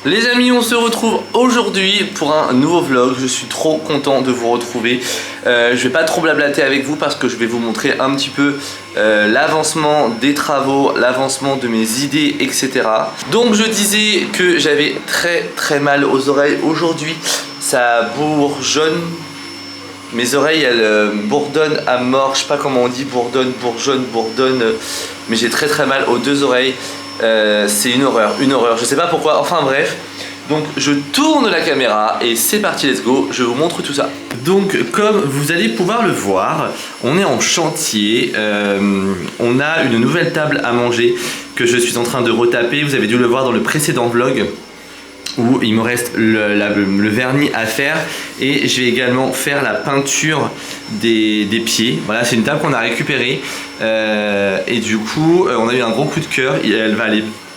Les amis, on se retrouve aujourd'hui pour un nouveau vlog. Je suis trop content de vous retrouver. Je vais pas trop blablater avec vous parce que je vais vous montrer un petit peu l'avancement des travaux, l'avancement de mes idées, etc. Donc je disais que j'avais très mal aux oreilles aujourd'hui. Ça bourgeonne. Mes oreilles elles bourdonnent à mort. Je sais pas comment on dit, bourdonne, bourdonne. Mais j'ai très mal aux deux oreilles. C'est une horreur. Je sais pas pourquoi, enfin bref. Donc je tourne la caméra et c'est parti, let's go, je vous montre tout ça. Donc comme vous allez pouvoir le voir, on est en chantier, on a une nouvelle table à manger que je suis en train de retaper. Vous avez dû le voir dans le précédent vlog où il me reste le vernis à faire et je vais également faire la peinture des pieds. Voilà, c'est une table qu'on a récupérée et du coup on a eu un gros coup de cœur.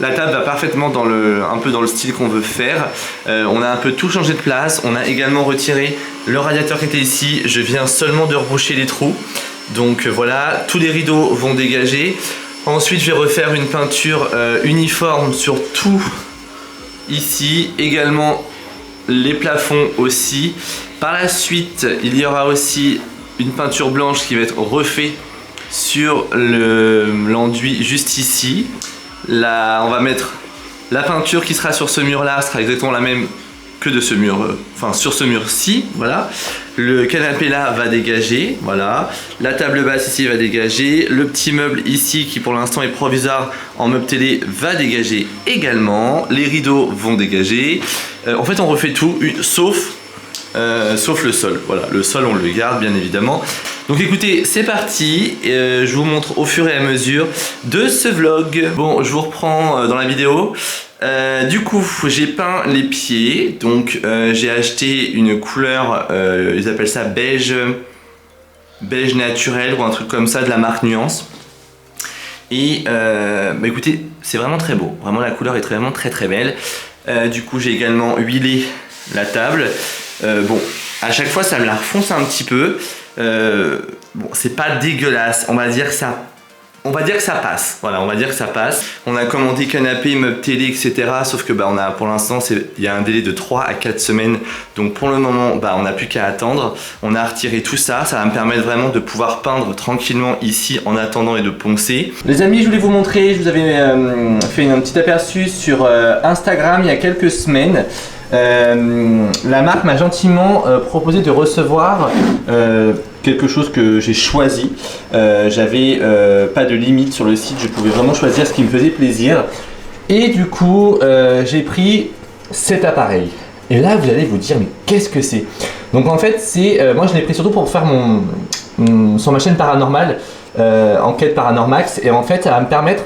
La table va parfaitement un peu dans le style qu'on veut faire. On a un peu tout changé de place. On a également retiré le radiateur qui était ici. Je viens seulement de reboucher les trous. Donc voilà, tous les rideaux vont dégager. Ensuite je vais refaire une peinture uniforme sur tout ici, également les plafonds aussi. Par la suite il y aura aussi une peinture blanche qui va être refaite sur l'enduit juste ici. Là on va mettre la peinture qui sera sur ce mur là, sera exactement la même que de ce mur, enfin sur ce mur-ci, voilà. Le canapé là va dégager, voilà. La table basse ici va dégager. Le petit meuble ici qui pour l'instant est provisoire en meuble télé va dégager également. Les rideaux vont dégager. En fait on refait tout sauf le sol, voilà. Le sol on le garde bien évidemment. Donc écoutez, c'est parti, je vous montre au fur et à mesure de ce vlog. Bon, je vous reprends dans la vidéo. Du coup, j'ai peint les pieds, donc j'ai acheté une couleur, ils appellent ça beige naturel ou un truc comme ça de la marque Nuance. Et bah écoutez, c'est vraiment très beau, vraiment la couleur est vraiment très belle. Du coup, j'ai également huilé la table. Bon, à chaque fois ça me la refonce un petit peu. Bon, c'est pas dégueulasse, on va dire que ça passe. Voilà, on va dire que ça passe. On a commandé canapé, meuble télé, etc. Sauf que on a pour l'instant, il y a un délai de 3 à 4 semaines. Donc pour le moment, on n'a plus qu'à attendre. On a retiré tout ça. Ça va me permettre vraiment de pouvoir peindre tranquillement ici en attendant et de poncer. Les amis, je voulais vous montrer, je vous avais fait un petit aperçu sur Instagram il y a quelques semaines. La marque m'a gentiment proposé de recevoir quelque chose que j'ai choisi. J'avais pas de limite sur le site, je pouvais vraiment choisir ce qui me faisait plaisir. Et du coup, j'ai pris cet appareil. Et là, vous allez vous dire, mais qu'est-ce que c'est? Donc en fait, moi je l'ai pris surtout pour faire sur ma chaîne paranormale, Enquête Paranormax. Et en fait, ça va me permettre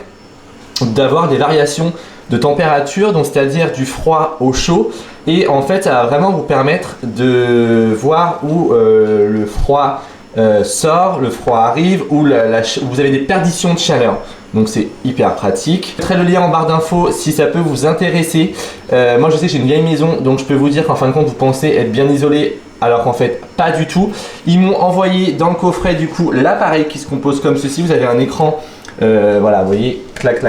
d'avoir des variations de température, donc c'est-à-dire du froid au chaud, et en fait ça va vraiment vous permettre de voir où le froid sort, le froid arrive, où vous avez des perditions de chaleur. Donc c'est hyper pratique. Je mettrai le lien en barre d'infos si ça peut vous intéresser. Moi je sais que j'ai une vieille maison, donc je peux vous dire qu'en fin de compte vous pensez être bien isolé, alors qu'en fait pas du tout. Ils m'ont envoyé dans le coffret du coup l'appareil qui se compose comme ceci. Vous avez un écran, voilà, vous voyez, clac,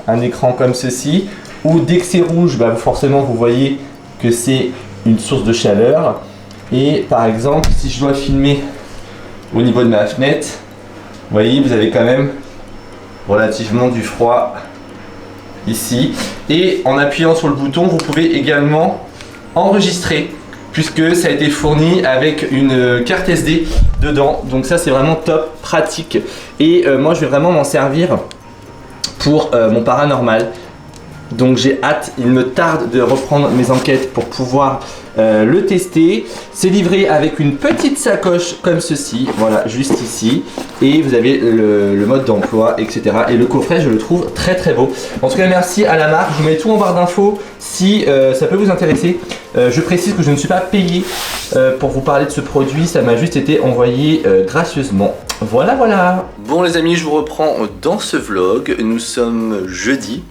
un écran comme ceci, où dès que c'est rouge, forcément vous voyez que c'est une source de chaleur. Et par exemple, si je dois filmer au niveau de ma fenêtre, vous voyez, vous avez quand même relativement du froid ici. Et en appuyant sur le bouton, vous pouvez également enregistrer, puisque ça a été fourni avec une carte SD dedans. Donc ça c'est vraiment top, pratique. Et moi je vais vraiment m'en servir pour mon paranormal. Donc j'ai hâte, il me tarde de reprendre mes enquêtes pour pouvoir le tester. C'est livré avec une petite sacoche comme ceci, voilà, juste ici. Et vous avez le mode d'emploi, etc. Et le coffret, je le trouve très beau. En tout cas, merci à la marque. Je vous mets tout en barre d'infos si ça peut vous intéresser. Je précise que je ne suis pas payé pour vous parler de ce produit. Ça m'a juste été envoyé gracieusement. Voilà. Bon les amis, je vous reprends dans ce vlog. Nous sommes jeudi.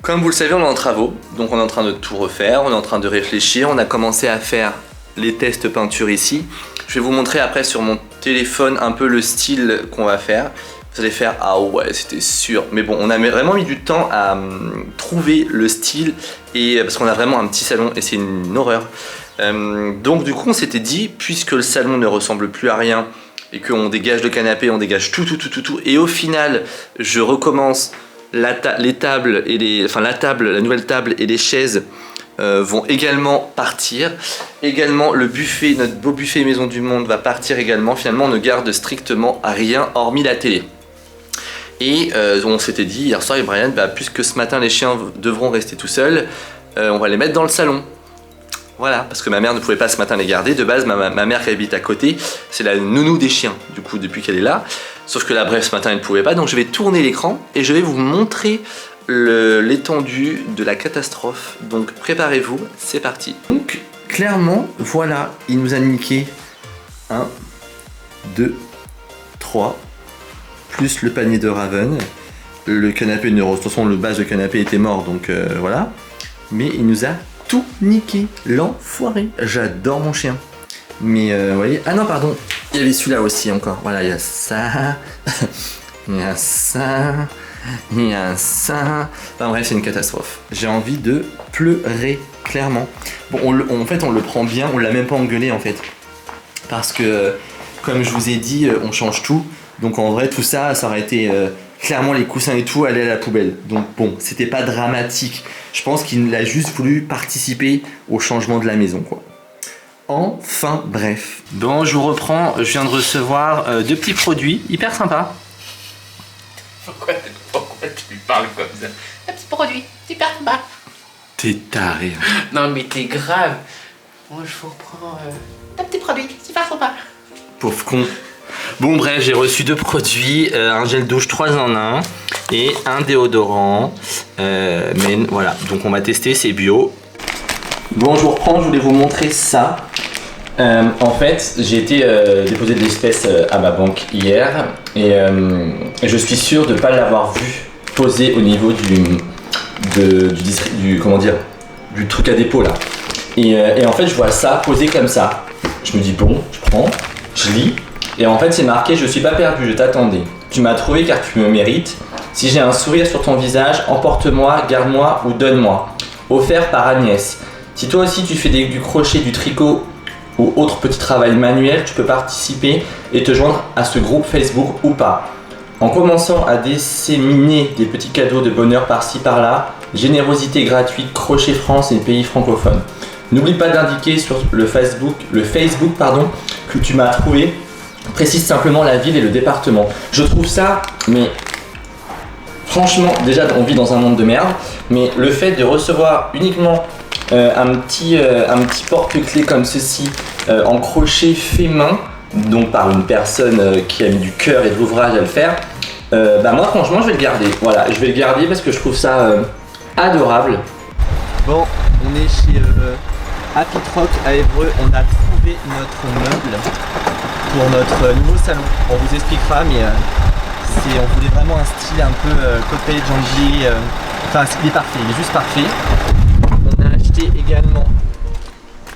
Comme vous le savez, on est en travaux, donc on est en train de tout refaire, on est en train de réfléchir, on a commencé à faire les tests peinture ici. Je vais vous montrer après sur mon téléphone un peu le style qu'on va faire. vous allez faire ah ouais, c'était sûr. Mais bon, on a vraiment mis du temps à trouver le style et parce qu'on a vraiment un petit salon et c'est une horreur. Donc du coup, on s'était dit, puisque le salon ne ressemble plus à rien et qu'on dégage le canapé, on dégage tout, et au final, je recommence les tables et la nouvelle table et les chaises. Vont également partir. Également le buffet, notre beau buffet Maison du Monde va partir également. Finalement on ne garde strictement à rien hormis la télé. Et on s'était dit hier soir avec Brian, puisque ce matin les chiens devront rester tout seuls, on va les mettre dans le salon. Voilà, parce que ma mère ne pouvait pas ce matin les garder. De base ma mère qui habite à côté, c'est la nounou des chiens du coup depuis qu'elle est là. Sauf que là bref ce matin elle ne pouvait pas, donc je vais tourner l'écran et je vais vous montrer l'étendue de la catastrophe. Donc préparez-vous, c'est parti. Donc clairement, voilà, il nous a niqué 1, 2, 3, plus le panier de Raven. Le canapé, de toute façon le base de canapé était mort, donc voilà. Mais il nous a tout niqué, l'enfoiré. J'adore mon chien. Mais vous voyez, ah non pardon, il y avait celui-là aussi encore. Voilà, il y a ça, il y a ça. Il y a ça. Enfin bref, c'est une catastrophe. J'ai envie de pleurer, clairement. Bon, en fait, on le prend bien, on l'a même pas engueulé en fait. Parce que, comme je vous ai dit, on change tout. Donc en vrai, tout ça, ça aurait été clairement les coussins et tout allaient à la poubelle. Donc bon, c'était pas dramatique. Je pense qu'il a juste voulu participer au changement de la maison, quoi. Enfin bref. Bon, je vous reprends. Je viens de recevoir 2 petits produits hyper sympas. Pourquoi tu lui parles comme ça? Un petit produit, super sympa. T'es taré. Non mais t'es grave. Moi je vous reprends un petit produit, super sympa. Pauvre con. Bon bref, j'ai reçu 2 produits, un gel douche 3 en 1 et un déodorant. Mais voilà, donc on va tester, c'est bio. Bon, je vous reprends, je voulais vous montrer ça. En fait, j'ai été déposer de l'espèce à ma banque hier et je suis sûr de ne pas l'avoir vu poser au niveau du truc à dépôt là. Et en fait, je vois ça posé comme ça. Je me dis bon, je prends, je lis et en fait, c'est marqué je suis pas perdu, je t'attendais. Tu m'as trouvé car tu me mérites. Si j'ai un sourire sur ton visage, emporte-moi, garde-moi ou donne-moi. Offert par Agnès. Si toi aussi tu fais du crochet, du tricot ou autre petit travail manuel, tu peux participer et te joindre à ce groupe Facebook ou pas. En commençant à disséminer des petits cadeaux de bonheur par-ci par-là, générosité gratuite, Crochet France et pays francophones. N'oublie pas d'indiquer sur le Facebook que tu m'as trouvé. Précise simplement la ville et le département. Je trouve ça, mais franchement, déjà on vit dans un monde de merde, mais le fait de recevoir uniquement un petit porte-clés comme ceci en crochet fait main, donc par une personne qui a mis du cœur et de l'ouvrage à le faire, moi franchement je vais le garder. Voilà, je vais le garder parce que je trouve ça adorable. Bon, on est chez Happy Troc à Évreux, on a trouvé notre meuble pour notre nouveau salon. On vous expliquera, mais on voulait vraiment un style un peu Coldplay, Janji, enfin il est parfait, il est juste parfait.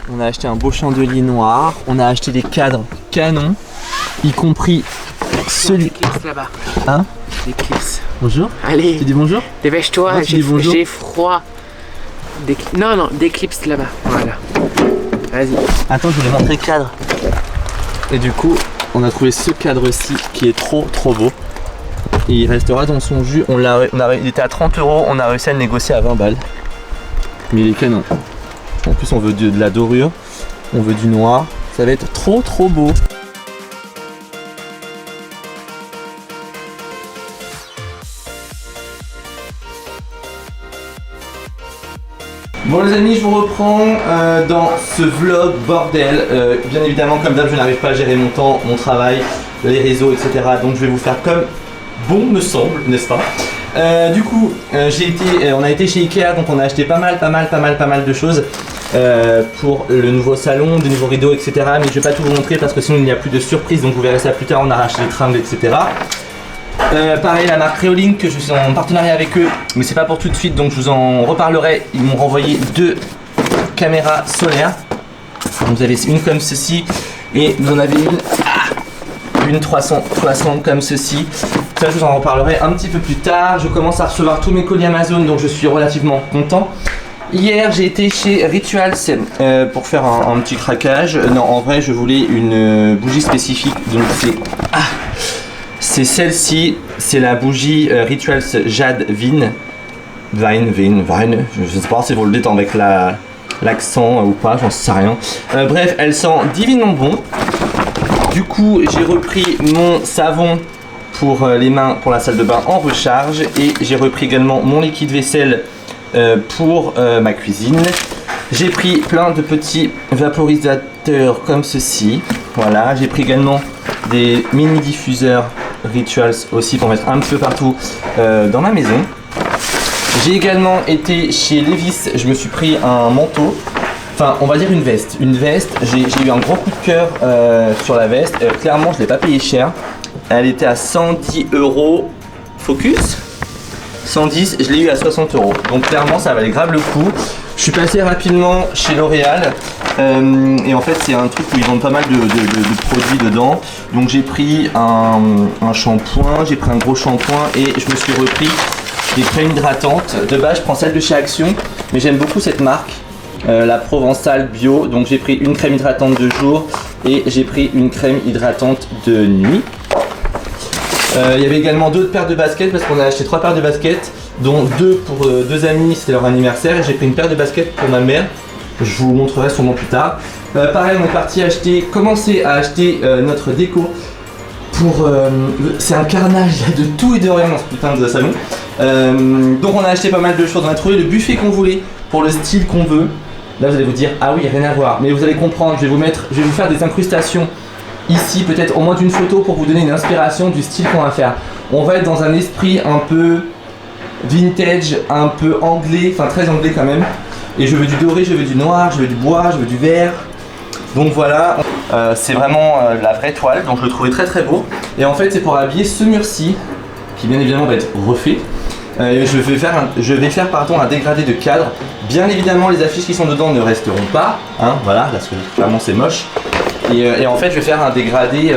On a acheté un beau chandelier noir, on a acheté des cadres canons, y compris celui là-bas. Hein? Des clips. Bonjour. Allez. Tu dis bonjour? Dépêche-toi, j'ai froid. Non, des clips là-bas. Voilà. Vas-y. Attends, je voulais montrer le cadre. Et du coup, on a trouvé ce cadre-ci qui est trop beau. Et il restera dans son jus. Il était à 30 €, on a réussi à le négocier à 20 balles. Mais il est canon. En plus on veut de la dorure, on veut du noir, ça va être trop beau. Bon les amis, je vous reprends dans ce vlog bordel. Bien évidemment comme d'hab je n'arrive pas à gérer mon temps, mon travail, les réseaux etc. Donc je vais vous faire comme bon me semble, n'est-ce pas? Du coup, on a été chez Ikea, donc on a acheté pas mal de choses pour le nouveau salon, des nouveaux rideaux, etc. Mais je vais pas tout vous montrer parce que sinon il n'y a plus de surprise, donc vous verrez ça plus tard. On a racheté les tringles, etc. Pareil, la marque Reolink, que je suis en partenariat avec eux, mais c'est pas pour tout de suite, donc je vous en reparlerai. Ils m'ont renvoyé 2 caméras solaires. Donc vous avez une comme ceci et vous en avez une 360 comme ceci. ça je vous en reparlerai un petit peu plus tard. Je commence à recevoir tous mes colis Amazon, donc je suis relativement content. Hier j'ai été chez Rituals pour faire un petit craquage. Non, en vrai je voulais une bougie spécifique, donc c'est celle-ci, c'est la bougie Rituals Jade Vine, je sais pas si vous le dites avec l'accent ou pas, j'en sais rien. Bref, elle sent divinement bon. Du coup, j'ai repris mon savon pour les mains pour la salle de bain en recharge et j'ai repris également mon liquide vaisselle pour ma cuisine. J'ai pris plein de petits vaporisateurs comme ceci. Voilà, j'ai pris également des mini diffuseurs Rituals aussi pour mettre un petit peu partout dans ma maison. J'ai également été chez Levi's, je me suis pris un manteau, enfin on va dire une veste. J'ai eu un gros coup de cœur sur la veste, clairement je ne l'ai pas payé cher. Elle était à 110 €, focus 110, je l'ai eu à 60 €, donc clairement ça valait grave le coup. Je suis passé rapidement chez L'Oréal et en fait c'est un truc où ils vendent pas mal de produits dedans. Donc j'ai pris un shampoing, j'ai pris un gros shampoing et je me suis repris des crèmes hydratantes. De base je prends celle de chez Action, mais j'aime beaucoup cette marque, la Provençale Bio. Donc j'ai pris une crème hydratante de jour et j'ai pris une crème hydratante de nuit. Il y avait également d'autres paires de baskets parce qu'on a acheté 3 paires de baskets, dont 2 pour 2 amis, c'était leur anniversaire, et j'ai pris une paire de baskets pour ma mère. Je vous montrerai sûrement plus tard. Pareil, on est parti commencer à acheter notre déco pour... c'est un carnage, il y a de tout et de rien dans ce putain de salon. Donc on a acheté pas mal de choses, on a trouvé le buffet qu'on voulait pour le style qu'on veut. Là vous allez vous dire ah oui, rien à voir, mais vous allez comprendre, je vais vous faire des incrustations ici, peut-être au moins d'une photo pour vous donner une inspiration du style qu'on va faire. On va être dans un esprit un peu vintage, un peu anglais, enfin très anglais quand même. Et je veux du doré, je veux du noir, je veux du bois, je veux du vert. Donc voilà, c'est vraiment la vraie toile, donc je le trouvais très très beau. Et en fait c'est pour habiller ce mur-ci, qui bien évidemment va être refait. Je vais faire un dégradé de cadre. Bien évidemment les affiches qui sont dedans ne resteront pas, hein, voilà, parce que clairement c'est moche. Et en fait je vais faire un dégradé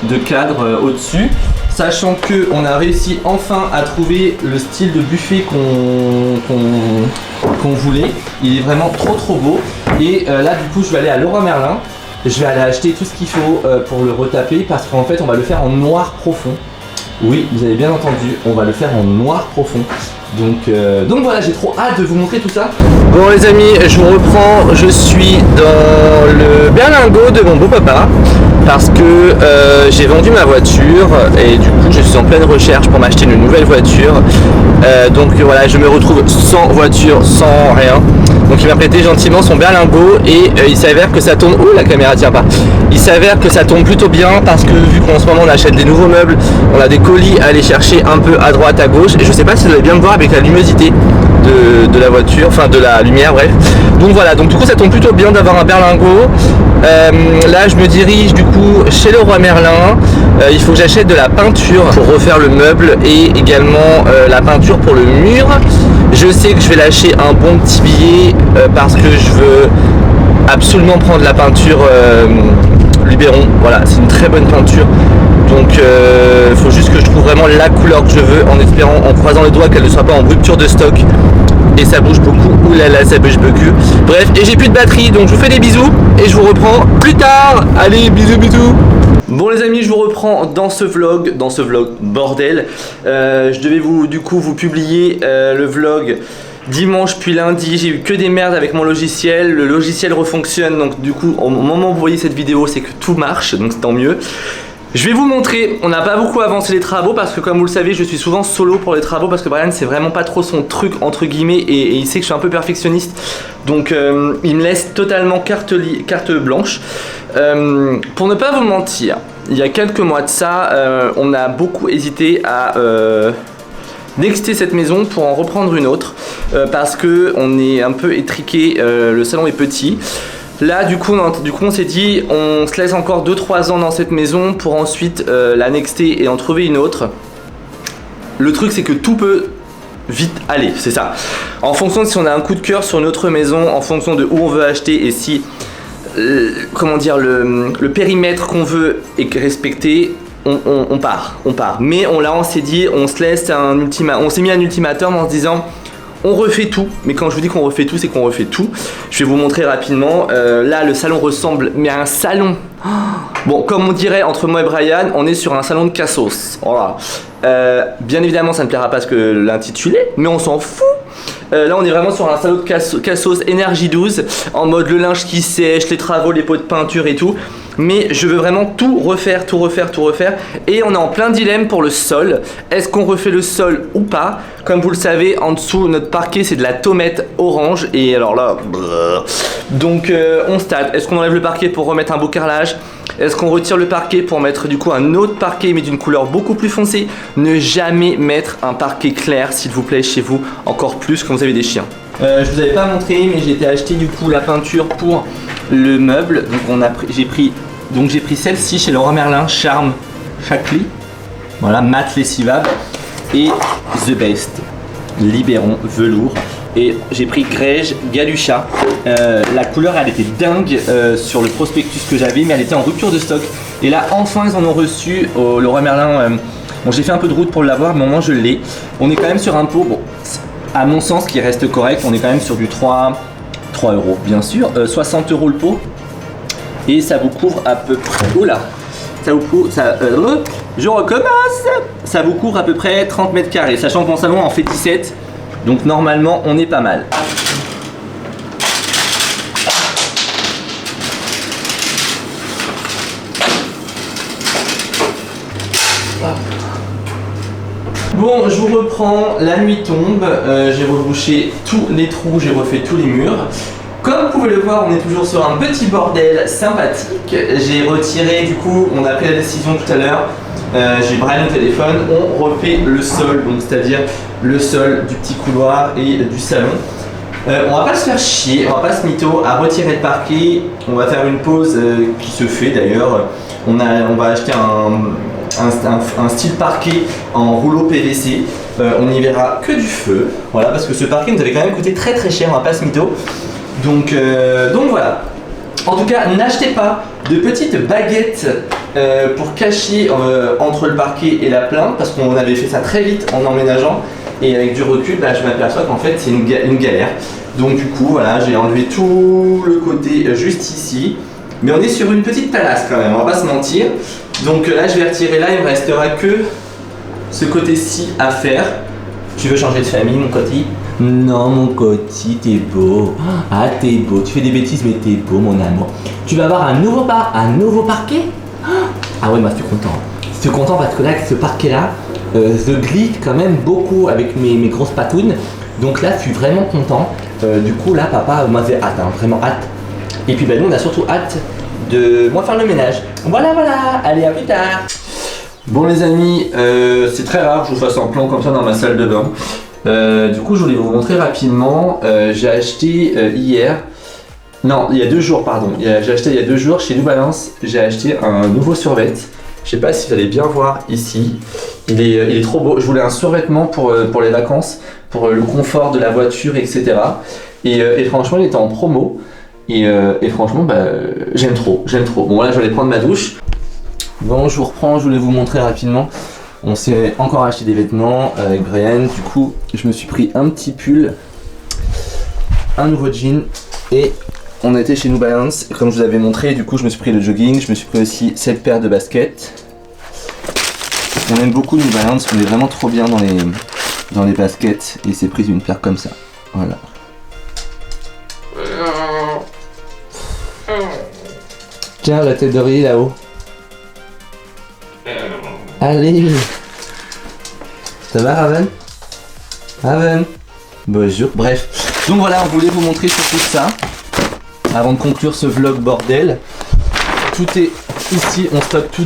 de cadre au-dessus, sachant que on a réussi enfin à trouver le style de buffet qu'on voulait. Il est vraiment trop beau. Et là du coup je vais aller à Leroy Merlin. Je vais aller acheter tout ce qu'il faut pour le retaper, parce qu'en fait on va le faire en noir profond. Oui, vous avez bien entendu, on va le faire en noir profond. Donc voilà, j'ai trop hâte de vous montrer tout ça. Bon les amis, je vous reprends, je suis dans le berlingot de mon beau-papa parce que j'ai vendu ma voiture et du coup je suis en pleine recherche pour m'acheter une nouvelle voiture. Donc voilà, je me retrouve sans voiture, sans rien. Donc il m'a prêté gentiment son berlingot et il s'avère que ça tombe... Ouh, la caméra tient pas. Il s'avère que ça tombe plutôt bien parce que vu qu'en ce moment on achète des nouveaux meubles, on a des colis à aller chercher un peu à droite, à gauche. Et je sais pas si vous allez bien me voir avec la luminosité de la voiture, enfin de la lumière, bref. Donc voilà, donc du coup ça tombe plutôt bien d'avoir un berlingot. Là je me dirige du coup chez Leroy Merlin. Il faut que j'achète de la peinture pour refaire le meuble et également la peinture pour le mur. Je sais que je vais lâcher un bon petit billet parce que je veux absolument prendre la peinture Luberon. Voilà, c'est une très bonne peinture. Donc il faut juste que je trouve vraiment la couleur que je veux, en espérant, en croisant les doigts, qu'elle ne soit pas en rupture de stock. Et ça bouge beaucoup, oulala, ça bouge beaucoup. Bref, et j'ai plus de batterie, donc je vous fais des bisous et je vous reprends plus tard. Allez, bisous bisous. Bon les amis, je vous reprends dans ce vlog bordel. Je devais vous publier le vlog dimanche puis lundi. J'ai eu que des merdes avec mon logiciel. Le logiciel refonctionne, donc du coup au moment où vous voyez cette vidéo, c'est que tout marche, donc c'est tant mieux. Je vais vous montrer, on n'a pas beaucoup avancé les travaux parce que comme vous le savez, je suis souvent solo pour les travaux parce que Brian c'est vraiment pas trop son truc entre guillemets et il sait que je suis un peu perfectionniste. Donc il me laisse totalement carte blanche. Pour ne pas vous mentir, il y a quelques mois de ça, on a beaucoup hésité à nexter cette maison pour en reprendre une autre parce que on est un peu étriqué, le salon est petit. Là du coup on s'est dit on se laisse encore 2-3 ans dans cette maison pour ensuite la nexter et en trouver une autre. Le truc c'est que tout peut vite aller, c'est ça. En fonction de si on a un coup de cœur sur une autre maison, en fonction de où on veut acheter et si comment dire, le périmètre qu'on veut est respecté, on part. Mais on s'est dit, on s'est mis un ultimatum en se disant, on refait tout. Mais quand je vous dis qu'on refait tout, c'est qu'on refait tout. Je vais vous montrer rapidement. Là, le salon ressemble, mais à un salon. Bon, comme on dirait entre moi et Brian, on est sur un salon de cassos. Voilà. Bien évidemment, ça ne plaira pas à ce que l'intitulé, mais on s'en fout. Là, on est vraiment sur un salon de cassos énergie 12, en mode le linge qui sèche, les travaux, les pots de peinture et tout. Mais je veux vraiment tout refaire. Et on est en plein dilemme pour le sol. Est-ce qu'on refait le sol ou pas? Comme vous le savez, en dessous, notre parquet, c'est de la tomate orange. Et alors là, donc on stade. Est-ce qu'on enlève le parquet pour remettre un beau carrelage? Est-ce qu'on retire le parquet pour mettre du coup un autre parquet mais d'une couleur beaucoup plus foncée? Ne jamais mettre un parquet clair, s'il vous plaît, chez vous, encore plus quand vous avez des chiens. Je vous avais pas montré, mais j'ai été acheter du coup la peinture pour le meuble. Donc j'ai pris celle-ci chez Leroy Merlin, Charme Chacly. Voilà, mat lessivable. Et The Best, Libéron velours. Et j'ai pris Grège Galucha. La couleur elle était dingue sur le prospectus que j'avais, mais elle était en rupture de stock. Et là enfin ils en ont reçu au Leroy Merlin. Bon, j'ai fait un peu de route pour l'avoir, mais au moins je l'ai. On est quand même sur un pot, bon, à mon sens qui reste correct, on est quand même sur du 3 euros bien sûr, 60 euros le pot. Et ça vous couvre à peu près. Oula, ça vous couvre. Je recommence. Ça vous couvre à peu près 30 mètres carrés, sachant que mon salon en fait 17. Donc normalement on est pas mal. Bon, je vous reprends, la nuit tombe, j'ai rebouché tous les trous, j'ai refait tous les murs. Comme vous pouvez le voir, on est toujours sur un petit bordel sympathique. J'ai retiré, du coup, on a pris la décision tout à l'heure. J'ai Brian au téléphone, on refait le sol, donc c'est-à-dire le sol du petit couloir et du salon. On va pas se faire chier, on va pas se mytho à retirer le parquet. On va faire une pause qui se fait d'ailleurs. On va acheter un style parquet en rouleau PVC. On n'y verra que du feu. Voilà, parce que ce parquet nous avait quand même coûté très très cher, on va pas se mytho. Donc voilà. En tout cas, n'achetez pas de petites baguettes pour cacher entre le parquet et la plainte, parce qu'on avait fait ça très vite en emménageant. Et avec du recul, bah, je m'aperçois qu'en fait c'est une galère. Donc du coup, voilà, j'ai enlevé tout le côté juste ici. Mais on est sur une petite talasse quand même, on va pas se mentir. Donc là, je vais retirer là, il me restera que ce côté-ci à faire. Tu veux changer de famille, mon cotis? Non, mon cotis, t'es beau. Ah, t'es beau. Tu fais des bêtises, mais t'es beau, mon amour. Tu vas avoir un nouveau parquet? Ah ouais, moi, je suis content. Je suis content parce que là, avec ce parquet-là, je glisse quand même beaucoup avec mes grosses patounes. Donc là, je suis vraiment content. Du coup, là, papa, moi, j'ai hâte, hein, vraiment hâte. Et puis, bah, nous, on a surtout hâte de moi faire le ménage. Voilà, allez, à plus tard. Bon, les amis, c'est très rare que je vous fasse un plan comme ça dans ma salle de bain. Du coup, je voulais vous montrer rapidement. J'ai acheté hier. Non, il y a 2 jours, pardon. J'ai acheté il y a 2 jours chez New Balance. J'ai acheté un nouveau survêt. Je sais pas si vous allez bien voir ici. Il est trop beau. Je voulais un survêtement pour les vacances, pour le confort de la voiture, etc. Et franchement, il était en promo. Et franchement, bah, j'aime trop. Bon, là, je vais aller prendre ma douche. Bon, je vous reprends. Je voulais vous montrer rapidement. On s'est encore acheté des vêtements avec Brian. Du coup, je me suis pris un petit pull, un nouveau jean et on était chez New Balance. Comme je vous avais montré, du coup, je me suis pris le jogging. Je me suis pris aussi cette paire de baskets. On aime beaucoup New Balance. On est vraiment trop bien dans les baskets et c'est pris une paire comme ça. Voilà. Tiens, la tête d'oreiller là-haut. Allez. Ça va, Raven? Bonjour. Bref. Donc voilà, on voulait vous montrer surtout ça. Avant de conclure ce vlog bordel. Tout est ici, on stocke tout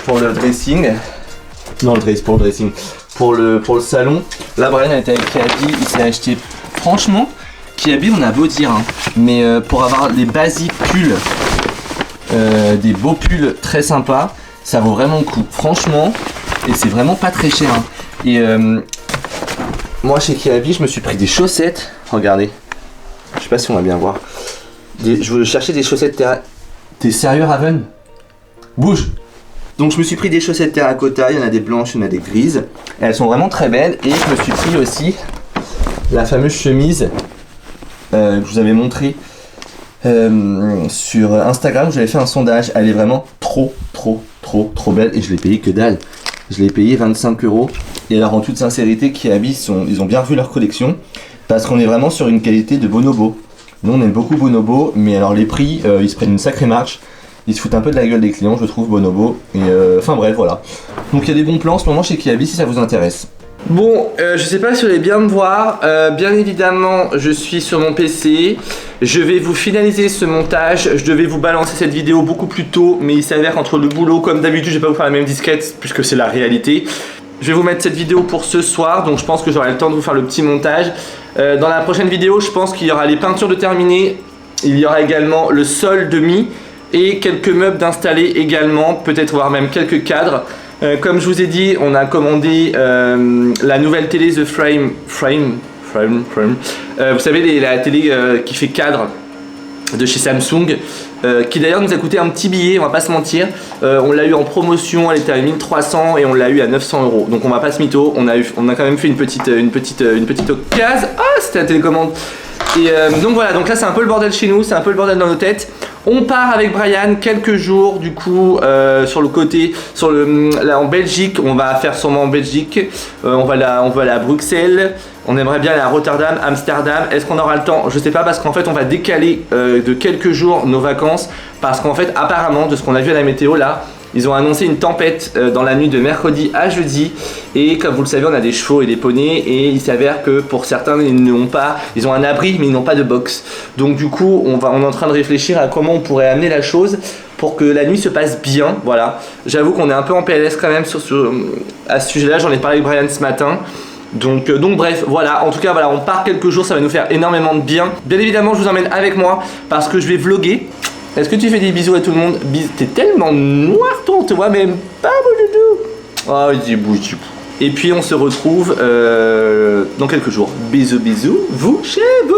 pour le dressing. Non, pour le dressing. Pour le salon. Là, Brian a été avec Kiabi, il s'est acheté. Franchement, Kiabi, on a beau dire, hein, mais pour avoir les basiques pulls, des beaux pulls très sympas, ça vaut vraiment le coup. Franchement, et c'est vraiment pas très cher. Hein. Et moi, chez Kiabi, je me suis pris des chaussettes. Regardez. Je sais pas si on va bien voir. Je voulais chercher des chaussettes. T'es sérieux, Raven? Bouge! Donc je me suis pris des chaussettes terracotta, il y en a des blanches, il y en a des grises. Elles sont vraiment très belles et je me suis pris aussi la fameuse chemise que je vous avais montrée sur Instagram. J'avais fait un sondage, elle est vraiment trop belle et je l'ai payé que dalle. Je l'ai payé 25 €. Et alors en toute sincérité, Kiabi, ils ont bien revu leur collection parce qu'on est vraiment sur une qualité de bonobo. Nous on aime beaucoup bonobo, mais alors les prix, ils se prennent une sacrée marche. Ils se foutent un peu de la gueule des clients, je trouve, bonobo. Et enfin bref, voilà. Donc il y a des bons plans en ce moment chez Kiabi si ça vous intéresse. Bon, je sais pas si vous allez bien me voir. Bien évidemment, je suis sur mon PC. Je vais vous finaliser ce montage. Je devais vous balancer cette vidéo beaucoup plus tôt, mais il s'avère qu'entre le boulot, comme d'habitude, je vais pas vous faire la même disquette puisque c'est la réalité. Je vais vous mettre cette vidéo pour ce soir, donc je pense que j'aurai le temps de vous faire le petit montage. Dans la prochaine vidéo, je pense qu'il y aura les peintures de terminer. Il y aura également le sol de mis et quelques meubles d'installer également, peut-être voire même quelques cadres. Comme je vous ai dit, on a commandé la nouvelle télé The Frame. Vous savez, la télé qui fait cadre de chez Samsung, qui d'ailleurs nous a coûté un petit billet, on va pas se mentir. On l'a eu en promotion, elle était à 1300 et on l'a eu à 900 €. Donc on va pas se mytho, on a quand même fait une petite occasion. Ah, c'était la télécommande. Et donc voilà, donc là c'est un peu le bordel chez nous, c'est un peu le bordel dans nos têtes. On part avec Brian quelques jours du coup sur le côté, là en Belgique, on va faire sûrement en Belgique, on va aller à Bruxelles, on aimerait bien aller à Rotterdam, Amsterdam. Est-ce qu'on aura le temps? Je sais pas, parce qu'en fait on va décaler de quelques jours nos vacances, parce qu'en fait apparemment de ce qu'on a vu à la météo là, ils ont annoncé une tempête dans la nuit de mercredi à jeudi. Et comme vous le savez, on a des chevaux et des poneys. Et il s'avère que pour certains, ils ont un abri, mais ils n'ont pas de box. Donc du coup, on est en train de réfléchir à comment on pourrait amener la chose pour que la nuit se passe bien. Voilà. J'avoue qu'on est un peu en PLS quand même à ce sujet-là. J'en ai parlé avec Brian ce matin. Donc bref, voilà, en tout cas voilà, on part quelques jours, ça va nous faire énormément de bien. Bien évidemment, je vous emmène avec moi parce que je vais vlogger. Est-ce que tu fais des bisous à tout le monde? T'es tellement noir, toi, on te voit même pas, mon doudou. Oh, il dit bouge. Et puis on se retrouve dans quelques jours. Bisous, vous chez vous.